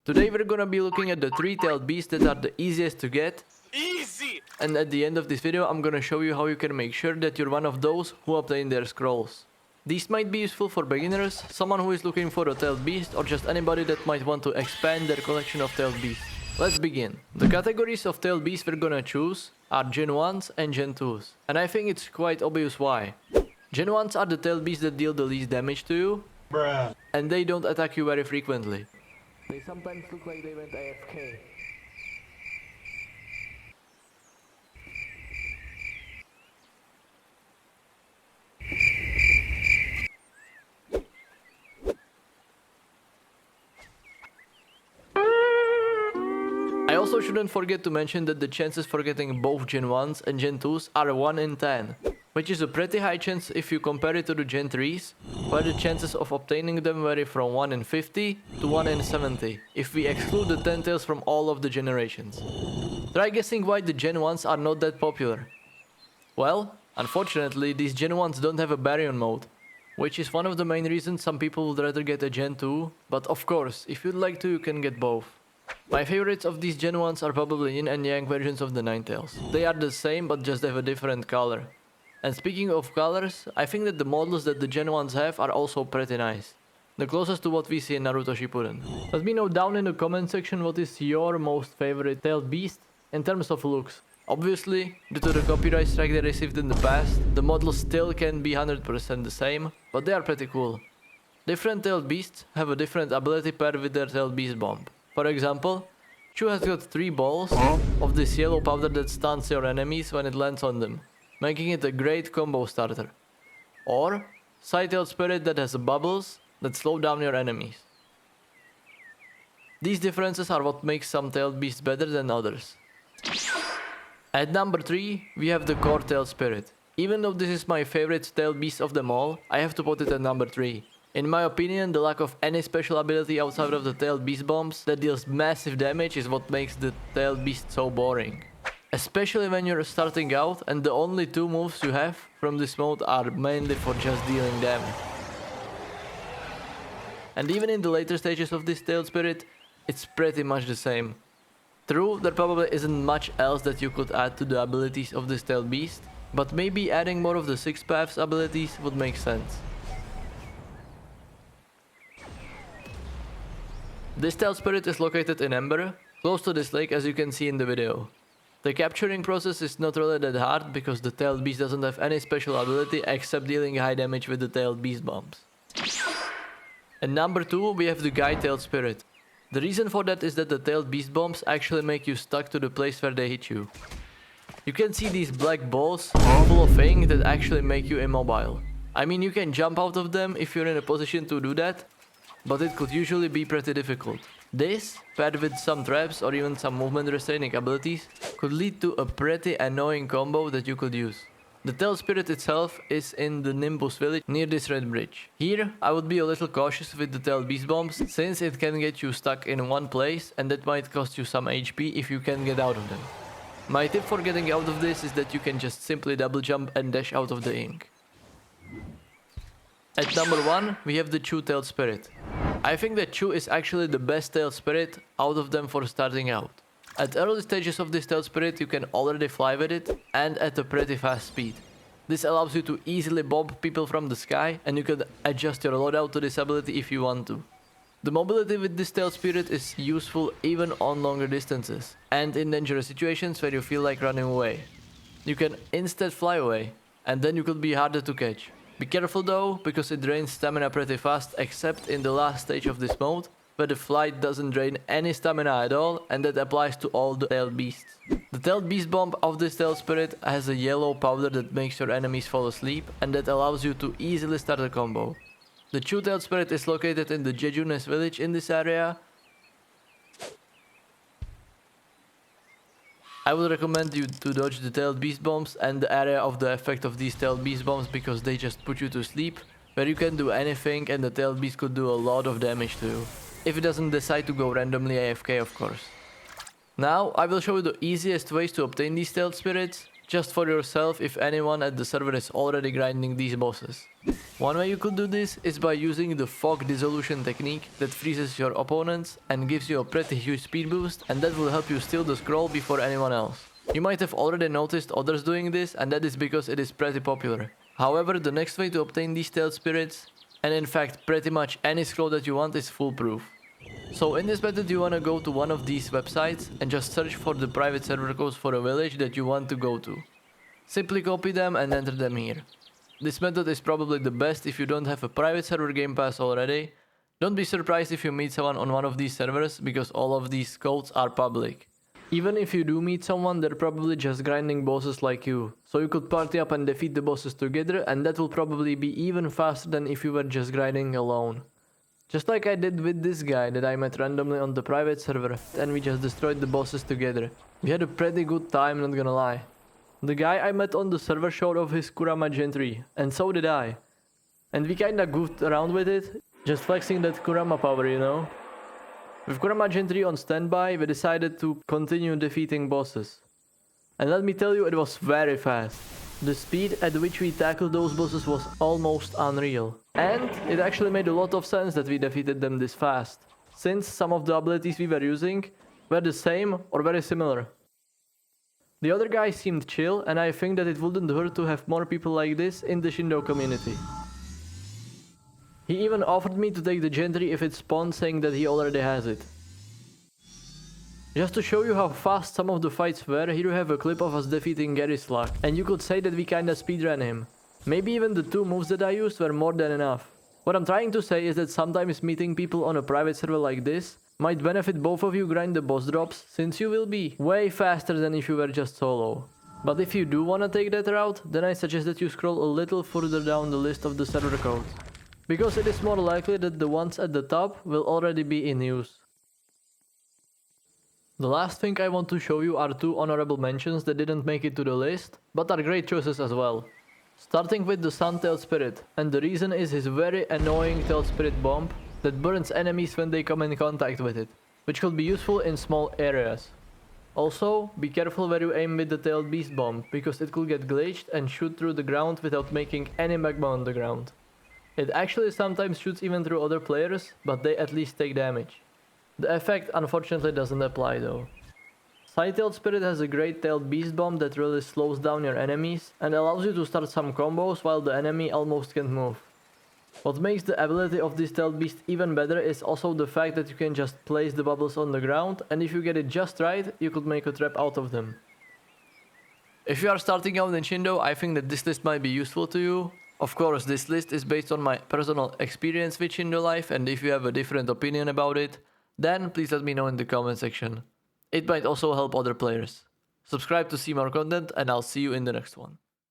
Today we're gonna be looking at the 3-tailed beasts that are the easiest to get. Easy! And at the end of this video I'm gonna show you how you can make sure that you're one of those who obtain their scrolls. These might be useful for beginners, someone who is looking for a tailed beast, or just anybody that might want to expand their collection of tailed beasts. Let's begin. The categories of tailed beasts we're gonna choose are Gen 1s and Gen 2s. And I think it's quite obvious why. Gen 1s are the tailed beasts that deal the least damage to you. Bruh. And they don't attack you very frequently. They sometimes look like they went AFK. I also shouldn't forget to mention that the chances for getting both Gen 1s and Gen 2s are 1 in 10, which is a pretty high chance if you compare it to the Gen 3s, where the chances of obtaining them vary from 1 in 50 to 1 in 70, if we exclude the 10 tails from all of the generations. Try guessing why the Gen 1s are not that popular. Well, unfortunately, these Gen 1s don't have a baryon mode, which is one of the main reasons some people would rather get a Gen 2, but of course, if you'd like to, you can get both. My favorites of these Gen 1s are probably yin and yang versions of the Ninetales. They are the same but just have a different color. And speaking of colors, I think that the models that the Gen 1s have are also pretty nice. The closest to what we see in Naruto Shippuden. Let me know down in the comment section what is your most favorite tailed beast in terms of looks. Obviously, due to the copyright strike they received in the past, the models still can't be 100% the same, but they are pretty cool. Different tailed beasts have a different ability paired with their tailed beast bomb. For example, Chu has got 3 balls of this yellow powder that stuns your enemies when it lands on them, making it a great combo starter. Or Side-tailed Spirit that has bubbles that slow down your enemies. These differences are what makes some tailed beasts better than others. At number 3, we have the Core Tailed Spirit. Even though this is my favorite tailed beast of them all, I have to put it at number 3. In my opinion, the lack of any special ability outside of the tailed beast bombs that deals massive damage is what makes the tailed beast so boring. Especially when you're starting out and the only 2 moves you have from this mode are mainly for just dealing damage. And even in the later stages of this tailed spirit, it's pretty much the same. True, there probably isn't much else that you could add to the abilities of this tailed beast, but maybe adding more of the 6 paths abilities would make sense. This tailed spirit is located in Ember, close to this lake as you can see in the video. The capturing process is not really that hard because the tailed beast doesn't have any special ability except dealing high damage with the tailed beast bombs. At number 2 we have the Guy Tailed Spirit. The reason for that is that the tailed beast bombs actually make you stuck to the place where they hit you. You can see these black balls full of ink that actually make you immobile. I mean, you can jump out of them if you're in a position to do that, but it could usually be pretty difficult. This, paired with some traps or even some movement restraining abilities, could lead to a pretty annoying combo that you could use. The tailed spirit itself is in the Nimbus village near this red bridge. Here, I would be a little cautious with the tailed beast bombs, since it can get you stuck in one place and that might cost you some HP if you can get out of them. My tip for getting out of this is that you can just simply double jump and dash out of the ink. At number 1, we have the Chu Tailed Spirit. I think that Chu is actually the best tailed spirit out of them for starting out. At early stages of this tailed spirit you can already fly with it and at a pretty fast speed. This allows you to easily bomb people from the sky and you can adjust your loadout to this ability if you want to. The mobility with this tailed spirit is useful even on longer distances and in dangerous situations where you feel like running away. You can instead fly away and then you could be harder to catch. Be careful though, because it drains stamina pretty fast except in the last stage of this mode, where the flight doesn't drain any stamina at all, and that applies to all the tailed beasts. The tailed beast bomb of this tailed spirit has a yellow powder that makes your enemies fall asleep, and that allows you to easily start a combo. The Chu tailed spirit is located in the Jejunes village in this area. I would recommend you to dodge the tailed beast bombs and the area of the effect of these tailed beast bombs because they just put you to sleep, where you can do anything and the tailed beast could do a lot of damage to you. If it doesn't decide to go randomly AFK, of course. Now, I will show you the easiest ways to obtain these tailed spirits, just for yourself if anyone at the server is already grinding these bosses. One way you could do this is by using the fog dissolution technique that freezes your opponents and gives you a pretty huge speed boost, and that will help you steal the scroll before anyone else. You might have already noticed others doing this, and that is because it is pretty popular. However, the next way to obtain these tailed spirits, and in fact pretty much any scroll that you want, is foolproof. So in this method you want to go to one of these websites and just search for the private server codes for a village that you want to go to. Simply copy them and enter them here. This method is probably the best if you don't have a private server game pass already. Don't be surprised if you meet someone on one of these servers, because all of these codes are public. Even if you do meet someone, they're probably just grinding bosses like you. So you could party up and defeat the bosses together, and that will probably be even faster than if you were just grinding alone. Just like I did with this guy that I met randomly on the private server, and we just destroyed the bosses together. We had a pretty good time, not gonna lie. The guy I met on the server showed off his Kurama Gen 3, and so did I. And we kinda goofed around with it, just flexing that Kurama power, you know? With Kurama Gen 3 on standby, we decided to continue defeating bosses. And let me tell you, it was very fast. The speed at which we tackled those bosses was almost unreal. And it actually made a lot of sense that we defeated them this fast, since some of the abilities we were using were the same or very similar. The other guy seemed chill, and I think that it wouldn't hurt to have more people like this in the Shindo community. He even offered me to take the Gen 3 if it spawned, saying that he already has it. Just to show you how fast some of the fights were, here you have a clip of us defeating Gary Slug, and you could say that we kinda speedran him. Maybe even the 2 moves that I used were more than enough. What I'm trying to say is that sometimes meeting people on a private server like this might benefit both of you grind the boss drops, since you will be way faster than if you were just solo. But if you do wanna take that route, then I suggest that you scroll a little further down the list of the server codes, because it is more likely that the ones at the top will already be in use. The last thing I want to show you are 2 honorable mentions that didn't make it to the list, but are great choices as well. Starting with the Sun Tailed Spirit, and the reason is his very annoying Tailed Spirit bomb that burns enemies when they come in contact with it, which could be useful in small areas. Also, be careful where you aim with the Tailed Beast bomb, because it could get glitched and shoot through the ground without making any magma on the ground. It actually sometimes shoots even through other players, but they at least take damage. The effect unfortunately doesn't apply though. Side-tailed Spirit has a great tailed beast bomb that really slows down your enemies and allows you to start some combos while the enemy almost can't move. What makes the ability of this tailed beast even better is also the fact that you can just place the bubbles on the ground, and if you get it just right, you could make a trap out of them. If you are starting out in Shindo, I think that this list might be useful to you. Of course, this list is based on my personal experience with Shindo Life, and if you have a different opinion about it, then please let me know in the comment section. It might also help other players. Subscribe to see more content, and I'll see you in the next one.